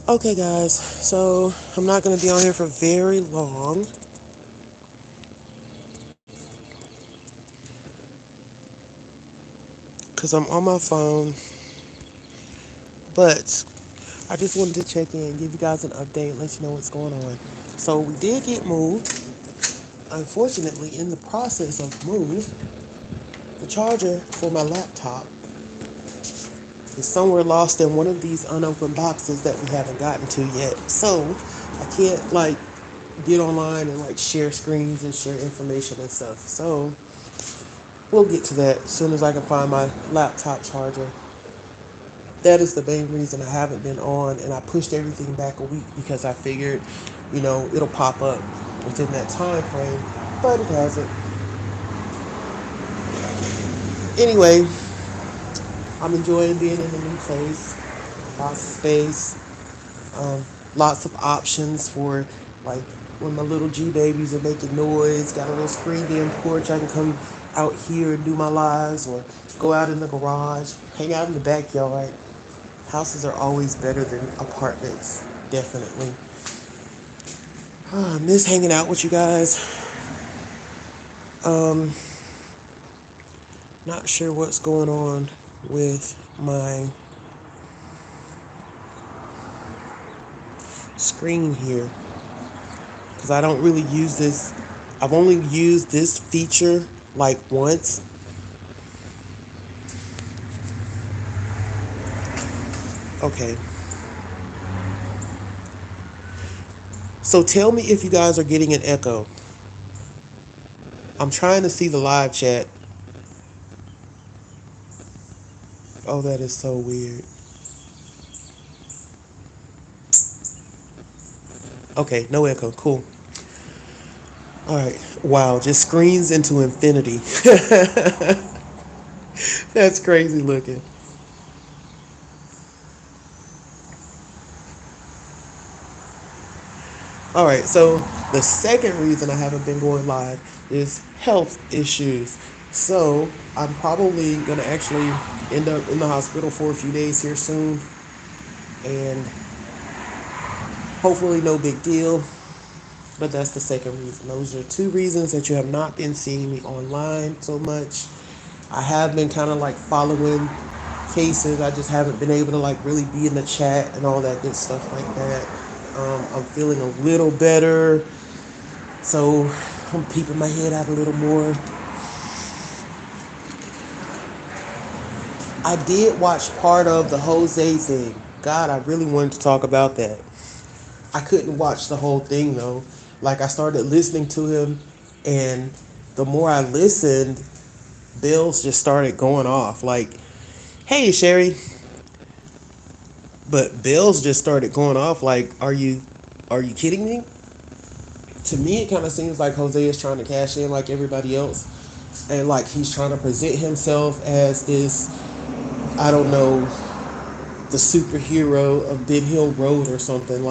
Okay, guys, so I'm not going to be on here for very long because I'm on my phone, but I just wanted to check in, give you guys an update, let you know what's going on. So we did get moved. Unfortunately, in the process of move, the charger for my laptop is somewhere lost in one of these unopened boxes that we haven't gotten to yet. So I can't get online and share screens and share information and stuff. So we'll get to that as soon as I can find my laptop charger. That is the main reason I haven't been on, and I pushed everything back a week because I figured, it'll pop up within that time frame, but it hasn't. Anyway, I'm enjoying being in a new place, lots of space, um, lots of options for like when my little G babies are making noise. Got a little screened in porch. I can come out here and do my lives, or go out in the garage, hang out in the backyard. Houses are always better than apartments, definitely. I miss hanging out with you guys. Um, Not sure what's going on with my screen here because I don't really use this. I've only used this feature like once. Okay. So tell me if you guys are getting an echo. I'm trying to see the live chat. Oh, that is so weird. Okay, no echo. Cool. All right. Wow, just screens into infinity. That's crazy looking. All right, so the second reason I haven't been going live is health issues. So I'm probably going to actually end up in the hospital for a few days here soon, and hopefully no big deal. But that's the second reason. Those are two reasons that you have not been seeing me online so much. I have been kind of following cases. I just haven't been able to really be in the chat and all that good stuff like that. I'm feeling a little better, so I'm peeping my head out a little more. I did watch part of the Jose thing. God, I really wanted to talk about that. I couldn't watch the whole thing though. I started listening to him, and the more I listened, bills just started going off. Hey, Sherry. But bills just started going off. Are you kidding me? To me, it kind of seems like Jose is trying to cash in like everybody else, and he's trying to present himself as this, I don't know, the superhero of Ben Hill Road or something.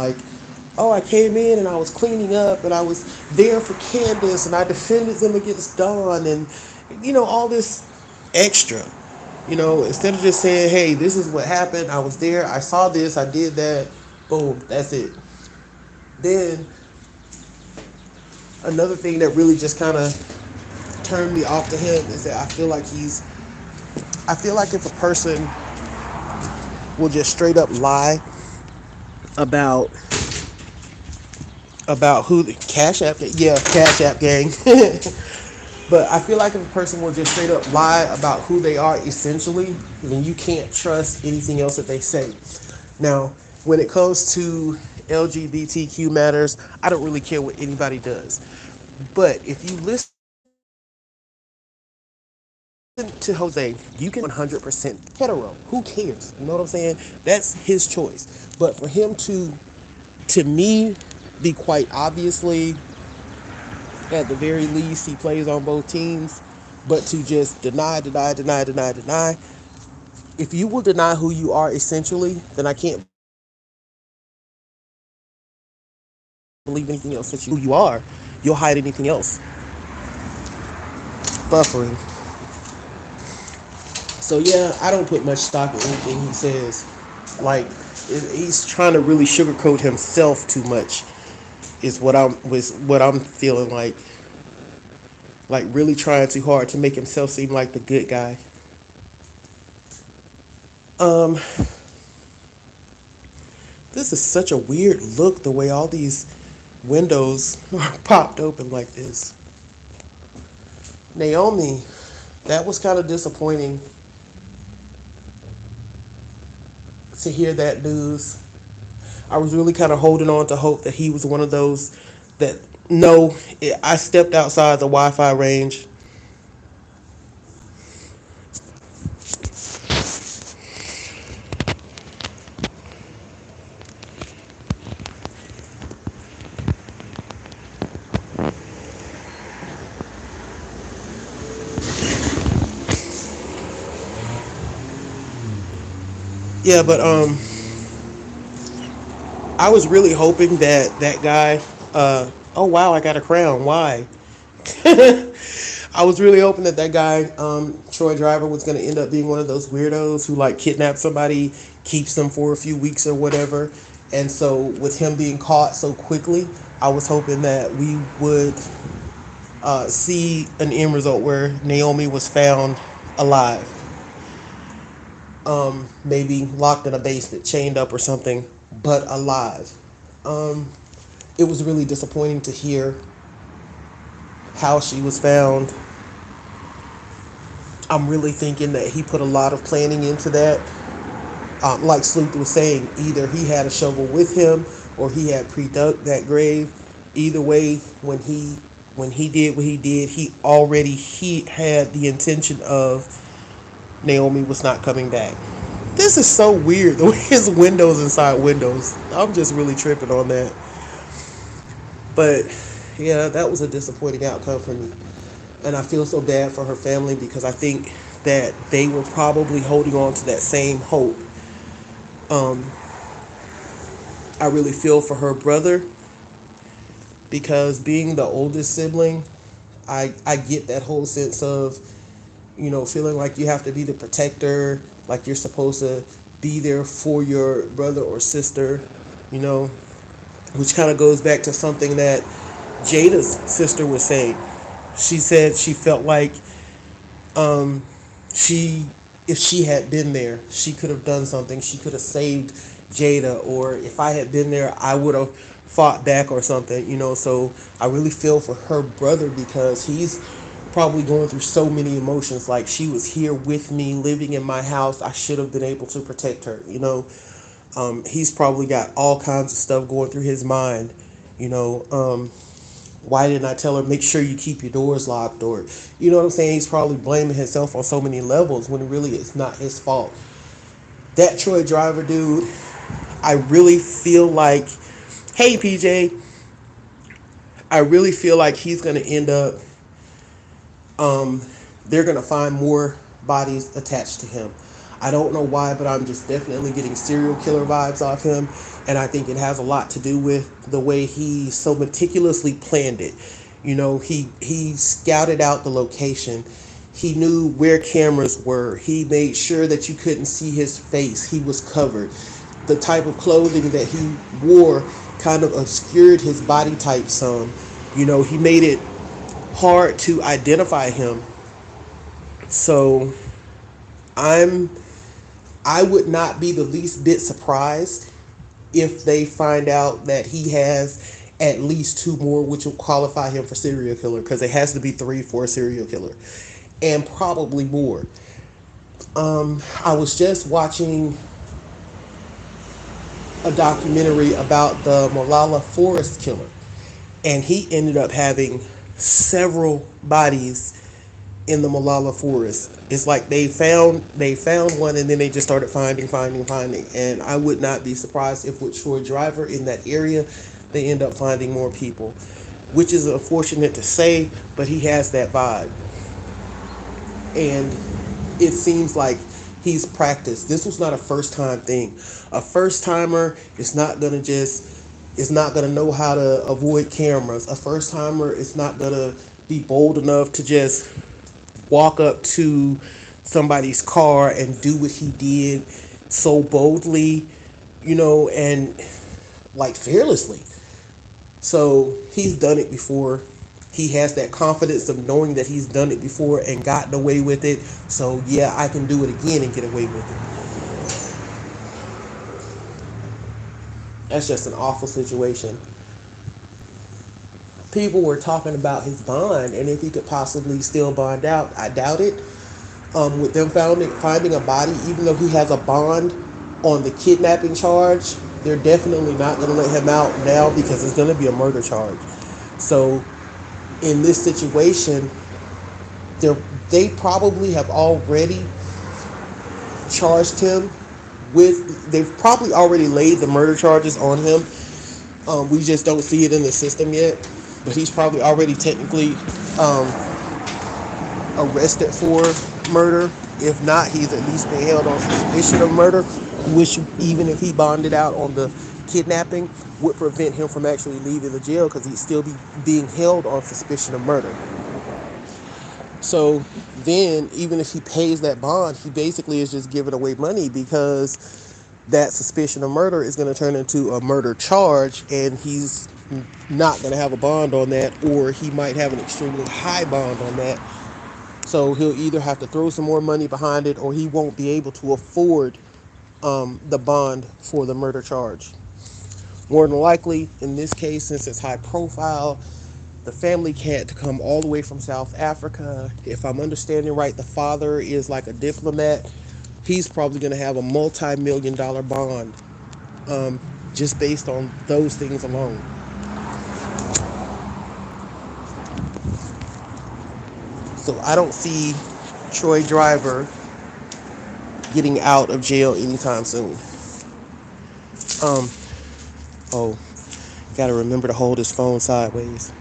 Oh, I came in and I was cleaning up and I was there for Candace and I defended them against Dawn and all this extra. Instead of just saying, hey, this is what happened. I was there. I saw this. I did that. Boom. That's it. Then another thing that really just kind of turned me off to him is that I feel like if a person will just straight up lie about who the Cash App, yeah, Cash App gang. But I feel like if a person will just straight up lie about who they are essentially, then you can't trust anything else that they say. Now, when it comes to LGBTQ matters, I don't really care what anybody does. But if you listen to Jose, you can 100% hetero. Who cares? You know what I'm saying? That's his choice. But for him to me, be quite obviously, at the very least, he plays on both teams. But to just deny. If you will deny who you are essentially, then I can't believe anything else that you do. If you will deny who you are, you'll hide anything else. Buffering. So yeah, I don't put much stock in anything he says. Like He's trying to really sugarcoat himself too much. Is what I'm feeling like really trying too hard to make himself seem like the good guy. Um, this is such a weird look. The way all these windows are popped open like this. Naomi, that was kind of disappointing to hear that news. I was really kind of holding on to hope that he was one of those that no, I stepped outside the Wi-Fi range. Yeah, but I was really hoping that that guy. Oh wow, I got a crown. Why? I was really hoping that that guy, Troy Driver, was going to end up being one of those weirdos who like kidnaps somebody, keeps them for a few weeks or whatever. And so, with him being caught so quickly, I was hoping that we would see an end result where Naomi was found alive, maybe locked in a basement, chained up or something, but alive. Um, it was really disappointing to hear how she was found. I'm really thinking that he put a lot of planning into that. Like Sleuth was saying, either he had a shovel with him or he had pre-dug that grave. Either way, when he did what he did, he had the intention of Naomi was not coming back. This is so weird. The way his windows inside windows. I'm just really tripping on that. But yeah, that was a disappointing outcome for me. And I feel so bad for her family because I think that they were probably holding on to that same hope. Um, I really feel for her brother because being the oldest sibling, I get that whole sense of, feeling like you have to be the protector, like you're supposed to be there for your brother or sister, you know, which kind of goes back to something that Jada's sister was saying. She said she felt like um, she, if she had been there, she could have done something. She could have saved Jada, or if I had been there, I would have fought back or something, So I really feel for her brother because he's probably going through so many emotions. Like, she was here with me, living in my house. I should have been able to protect her. He's probably got all kinds of stuff going through his mind, you know. Why didn't I tell her, make sure you keep your doors locked? Or, you know what I'm saying? He's probably blaming himself on so many levels when really it's not his fault. That Troy Driver dude, I really feel like, hey PJ, I really feel like he's going to end up, um, they're going to find more bodies attached to him. I don't know why, but I'm just definitely getting serial killer vibes off him. And I think it has a lot to do with the way he so meticulously planned it. He scouted out the location. He knew where cameras were. He made sure that you couldn't see his face. He was covered. The type of clothing that he wore kind of obscured his body type some. He made it hard to identify him. So I'm I would not be the least bit surprised if they find out that he has at least two more, which will qualify him for serial killer, because it has to be three for a serial killer, and probably more. I was just watching a documentary about the Malala Forest killer, and he ended up having several bodies in the Malala Forest. It's like they found one and then they just started finding. And I would not be surprised if with Troy Driver in that area, they end up finding more people, which is unfortunate to say, but he has that vibe. And it seems like he's practiced. This was not a first time thing. A first timer is not gonna know how to avoid cameras. A first timer is not gonna be bold enough to just walk up to somebody's car and do what he did so boldly, and like fearlessly. So he's done it before. He has that confidence of knowing that he's done it before and gotten away with it. So yeah, I can do it again and get away with it. That's just an awful situation. People were talking about his bond and if he could possibly still bond out. I doubt it. With them finding a body, even though he has a bond on the kidnapping charge, they're definitely not going to let him out now because it's going to be a murder charge. So in this situation, they probably have already charged him with. They've probably already laid the murder charges on him. We just don't see it in the system yet, but he's probably already technically um, arrested for murder. If not, he's at least been held on suspicion of murder, which even if he bonded out on the kidnapping, would prevent him from actually leaving the jail because he'd still be being held on suspicion of murder. So then, even if he pays that bond, he basically is just giving away money because that suspicion of murder is going to turn into a murder charge, and he's not going to have a bond on that, or he might have an extremely high bond on that. So he'll either have to throw some more money behind it, or he won't be able to afford the bond for the murder charge. More than likely, in this case, since it's high profile, the family can't come all the way from South Africa. If I'm understanding right, the father is like a diplomat. He's probably going to have a multi-million-dollar bond um, just based on those things alone. So I don't see Troy Driver getting out of jail anytime soon. Um, oh, gotta remember to hold his phone sideways.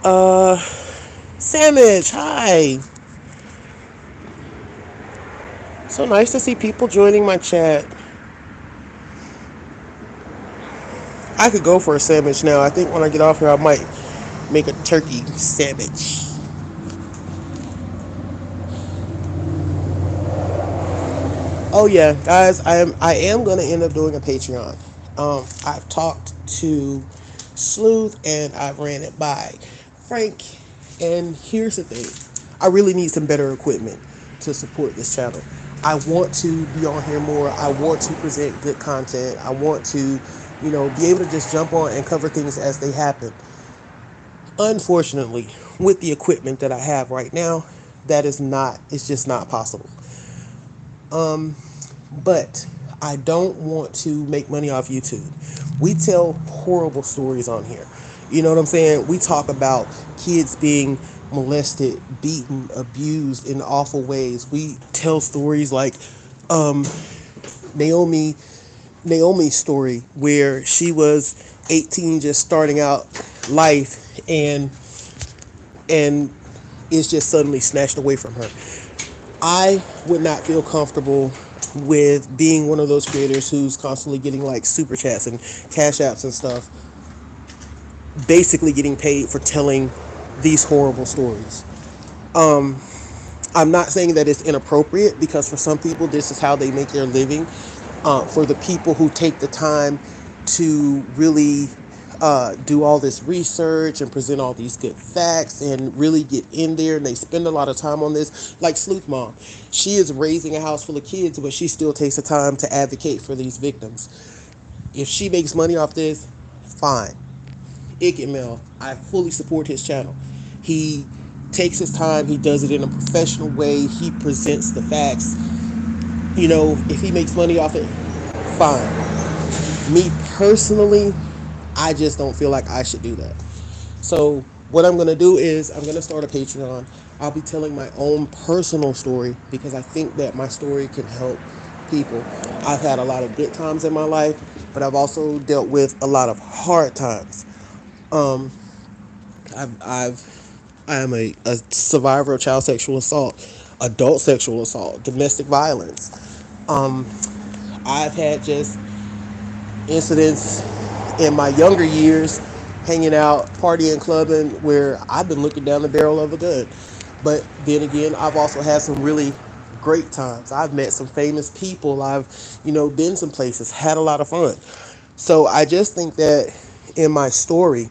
Uh, Sandwich, hi. So nice to see people joining my chat. I could go for a sandwich now. I think when I get off here, I might make a turkey sandwich. Oh yeah, guys, I am gonna end up doing a Patreon. I've talked to Sleuth and I've ran it by Frank. And here's the thing: I really need some better equipment to support this channel. I want to be on here more. I want to present good content. I want to, be able to just jump on and cover things as they happen. Unfortunately, with the equipment that I have right now, that is not. It's just not possible. Um, but I don't want to make money off YouTube. We tell horrible stories on here. You know what I'm saying? We talk about kids being molested, beaten, abused in awful ways. We tell stories like um, Naomi Naomi's story where she was 18 just starting out life and it's just suddenly snatched away from her. I would not feel comfortable with being one of those creators who's constantly getting like super chats and cash apps and stuff, basically getting paid for telling these horrible stories. Um, I'm not saying that it's inappropriate because for some people this is how they make their living. For the people who take the time to really do all this research and present all these good facts and really get in there, and they spend a lot of time on this, like Sleuth Mom. She is raising a house full of kids, but she still takes the time to advocate for these victims. If she makes money off this, fine. Mel, I fully support his channel. He takes his time, he does it in a professional way, he presents the facts. If he makes money off it, fine. Me personally, I just don't feel like I should do that. So what I'm going to do is I'm going to start a Patreon. I'll be telling my own personal story because I think that my story can help people. I've had a lot of good times in my life, but I've also dealt with a lot of hard times. Um, I am a survivor of child sexual assault, adult sexual assault, domestic violence. Um, I've had just incidents in my younger years, hanging out, partying, clubbing, where I've been looking down the barrel of a gun. But then again, I've also had some really great times. I've met some famous people. I've, been some places, had a lot of fun. So I just think that in my story,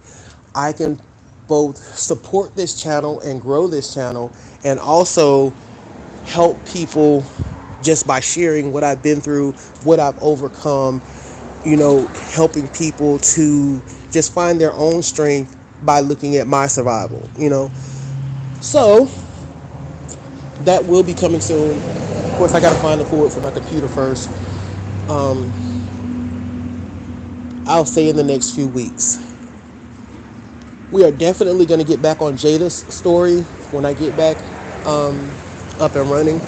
I can both support this channel and grow this channel, and also help people just by sharing what I've been through, what I've overcome, helping people to just find their own strength by looking at my survival. So that will be coming soon. Of course, I got to find the cord for my computer first. Um, I'll say in the next few weeks. We are definitely going to get back on Jada's story when I get back up and running.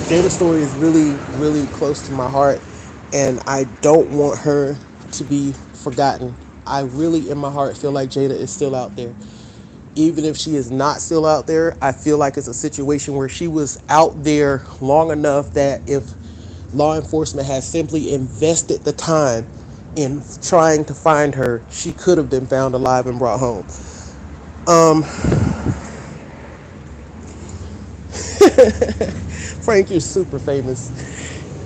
Jada's story is really, really close to my heart, and I don't want her to be forgotten. I really, in my heart, feel like Jada is still out there. Even if she is not still out there, I feel like it's a situation where she was out there long enough that if law enforcement has simply invested the time in trying to find her, she could have been found alive and brought home. Um, Frank, you're super famous.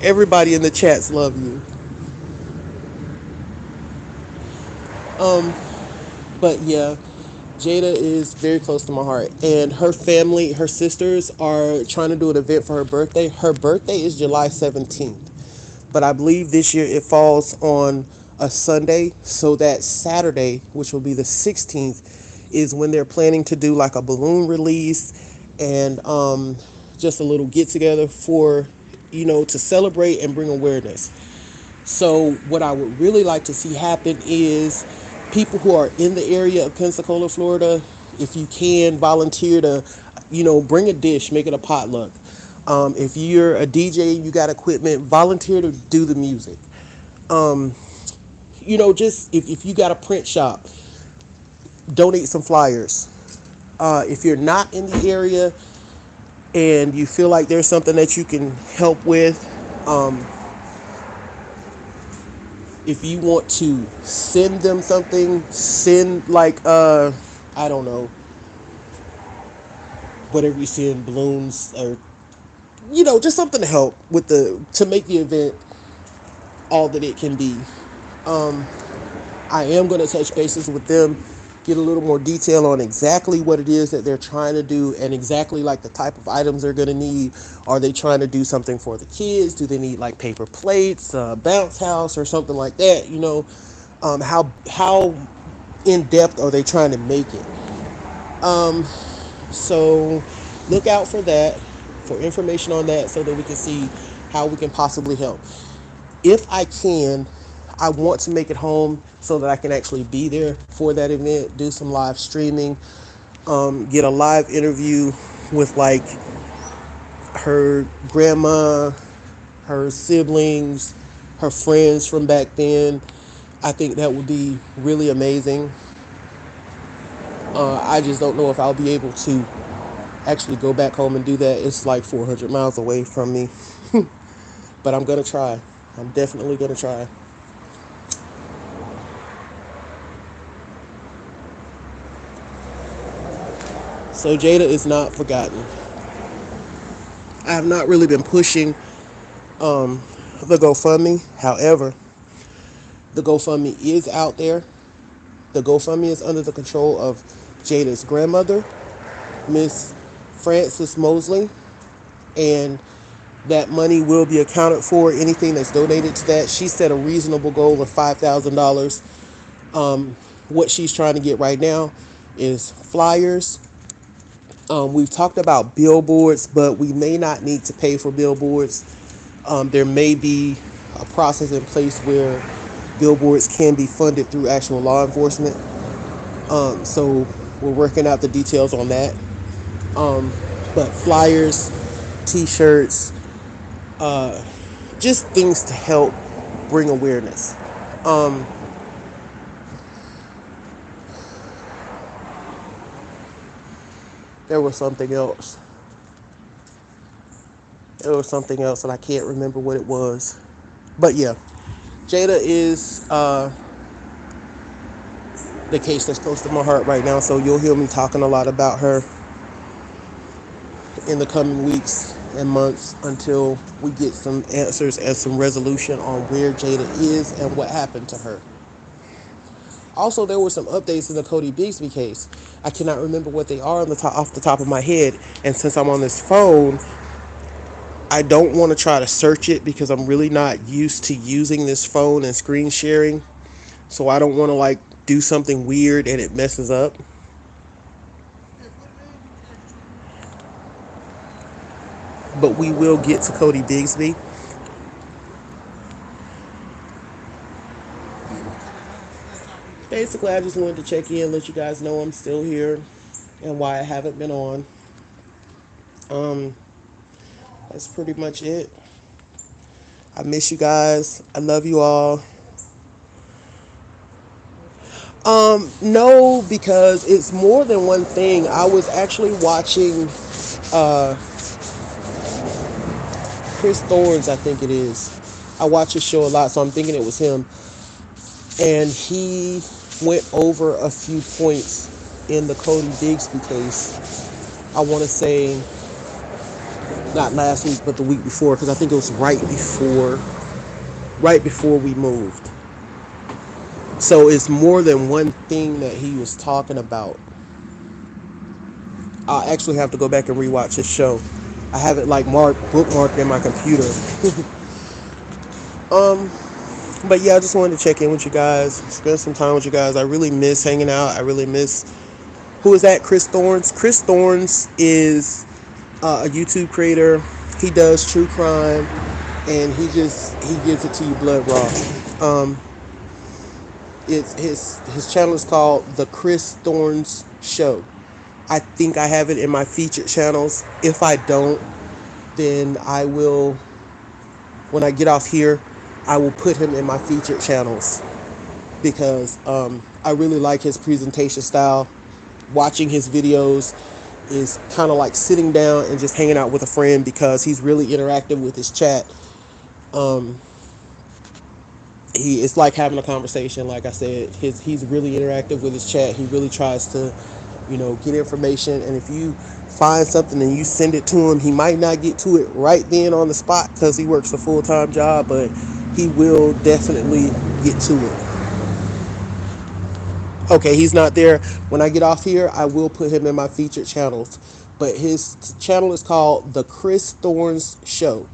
Everybody in the chats love you. Um, but yeah, Jada is very close to my heart, and her family, her sisters, are trying to do an event for her birthday. Her birthday is July 17th, but I believe this year it falls on a Sunday, so that Saturday, which will be the 16th, is when they're planning to do like a balloon release and just a little get together for, to celebrate and bring awareness. So what I would really like to see happen is people who are in the area of Pensacola, Florida, if you can volunteer to, bring a dish, make it a potluck. If you're a DJ and you got equipment, volunteer to do the music. Um, just if you got a print shop, donate some flyers. If you're not in the area and you feel like there's something that you can help with, um, if you want to send them something, send like I don't know, whatever you send, balloons, or just something to help with to make the event all that it can be. Um, I am going to touch bases with them, get a little more detail on exactly what it is that they're trying to do, and exactly like the type of items they're going to need. Are they trying to do something for the kids? Do they need like paper plates, bounce house, or something like that? How in depth are they trying to make it? Um, so look out for that, for information on that, so that we can see how we can possibly help. If I can, I want to make it home so that I can actually be there for that event, do some live streaming, get a live interview with like her grandma, her siblings, her friends from back then. I think that would be really amazing. I just don't know if I'll be able to actually go back home and do that. It's like 400 miles away from me. But I'm going to try. I'm definitely going to try. So Jada is not forgotten. I have not really been pushing the GoFundMe. However, the GoFundMe is out there. The GoFundMe is under the control of Jada's grandmother, Miss Frances Mosley, and that money will be accounted for. Anything that's donated to that, she set a reasonable goal of $5,000. What she's trying to get right now is flyers. We've talked about billboards, but we may not need to pay for billboards. There may be a process in place where billboards can be funded through actual law enforcement. So we're working out the details on that. But flyers, t-shirts, just things to help bring awareness. Um, there was something else. There was something else, and I can't remember what it was. But yeah, Jada is the case that's close to my heart right now, so you'll hear me talking a lot about her in the coming weeks and months until we get some answers and some resolution on where Jada is and what happened to her. Also, there were some updates in the Cody Bigsby case. I cannot remember what they are off the top of my head. And since I'm on this phone, I don't want to try to search it because I'm really not used to using this phone and screen sharing. So I don't want to like do something weird and it messes up. But we will get to Cody Bigsby. Basically, I just wanted to check in, let you guys know I'm still here and why I haven't been on. Um, that's pretty much it. I miss you guys. I love you all. No, because it's more than one thing. I was actually watching uh, Chris Thorne's, I think it is. I watch his show a lot, so I'm thinking it was him. And he went over a few points in the Cody Bigsby case. I want to say not last week, but the week before, because I think it was right before we moved. So it's more than one thing that he was talking about. I'll actually have to go back and rewatch his show. I have it like bookmarked in my computer. But yeah, I just wanted to check in with you guys, spend some time with you guys. I really miss hanging out. I really miss, who is that? Chris Thorne's. Chris Thorne's is a YouTube creator. He does true crime, and he gives it to you blood raw. It's his channel is called The Chris Thorne's Show. I think I have it in my featured channels. If I don't, then I will, when I get off here, I will put him in my featured channels because I really like his presentation style. Watching his videos is kind of like sitting down and just hanging out with a friend because he's really interactive with his chat. It's like having a conversation. Like I said, he's really interactive with his chat. He really tries to, get information. And if you find something and you send it to him, he might not get to it right then on the spot because he works a full-time job, but he will definitely get to it. Okay, he's not there. When I get off here, I will put him in my featured channels. But his channel is called The Chris Thorne's Show.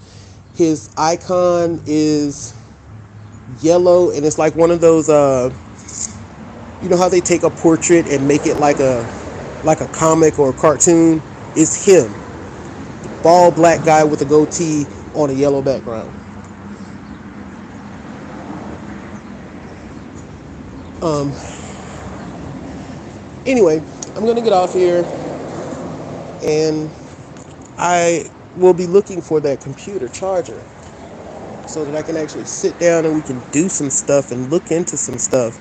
His icon is yellow, and it's like one of those, you know how they take a portrait and make it like a comic or a cartoon? It's him. Bald black guy with a goatee on a yellow background. Anyway, I'm going to get off here, and I will be looking for that computer charger so that I can actually sit down and we can do some stuff and look into some stuff.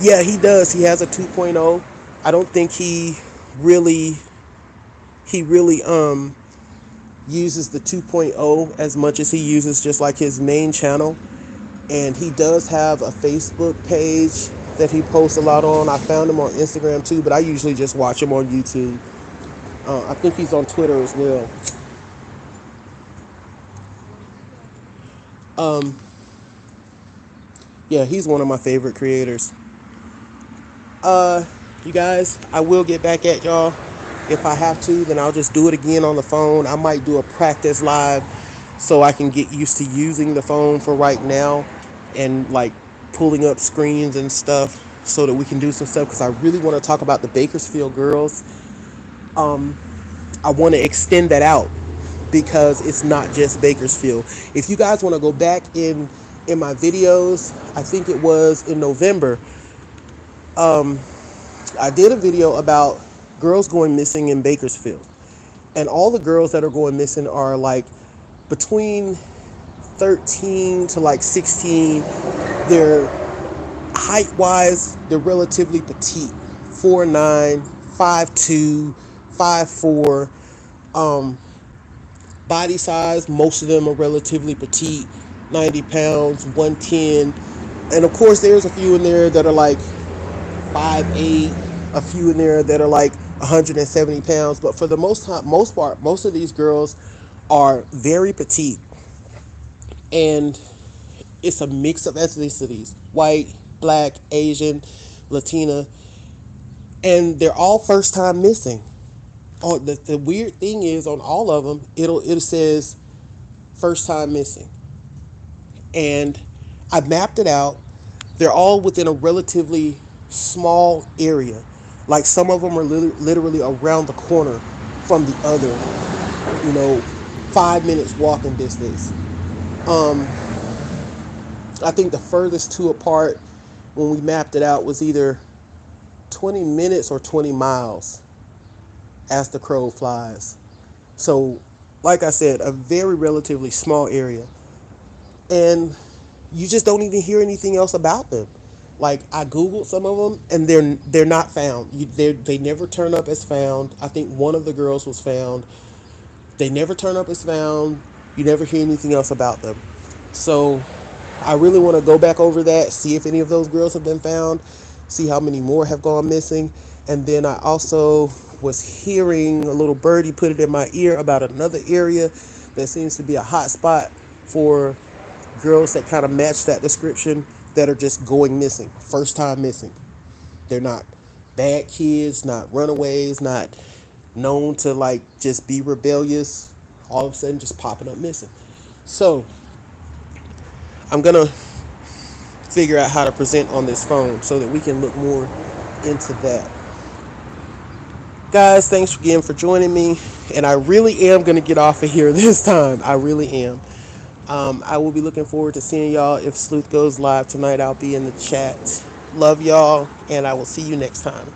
Yeah, he does. He has a 2.0. I don't think he really uses the 2.0 as much as he uses just like his main channel. And he does have a Facebook page that he posts a lot on. I found him on Instagram too, but I usually just watch him on YouTube. I think he's on Twitter as well. Yeah, he's one of my favorite creators. You guys, I will get back at y'all. If I have to, then I'll just do it again on the phone. I might do a practice live so I can get used to using the phone for right now and like pulling up screens and stuff so that we can do some stuff, because I really want to talk about the Bakersfield girls. I want to extend that out because it's not just Bakersfield. If you guys want to go back in my videos, I think it was in November, I did a video about girls going missing in Bakersfield. And all the girls that are going missing are like between 13 to like 16. They're height-wise, they're relatively petite. 4'9", 5'2", 5'4". Body size, most of them are relatively petite, 90 pounds, 110. And of course, there's a few in there that are like 5'8", a few in there that are like 170 pounds, but for the most part, most of these girls are very petite, and it's a mix of ethnicities: white, black, Asian, Latina, and they're all first time missing. Oh, the weird thing is on all of them, it says first time missing, and I mapped it out. They're all within a relatively small area. Like some of them are literally around the corner from the other, 5 minutes walking distance. Um, I think the furthest two apart when we mapped it out was either 20 minutes or 20 miles as the crow flies. So, like I said, a very relatively small area. And you just don't even hear anything else about them. Like I googled some of them, and they're not found. They never turn up as found. I think one of the girls was found. They never turn up as found. You never hear anything else about them. So I really want to go back over that, see if any of those girls have been found, see how many more have gone missing, and then I also was hearing a little birdie put it in my ear about another area that seems to be a hot spot for girls that kind of match that description that are just going missing, first time missing. They're not bad kids, not runaways, not known to like just be rebellious, all of a sudden just popping up missing. So I'm gonna figure out how to present on this phone so that we can look more into that. Guys, thanks again for joining me. And I really am going to get off of here this time. I really am. I will be looking forward to seeing y'all. If Sleuth goes live tonight, I'll be in the chat. Love y'all, and I will see you next time.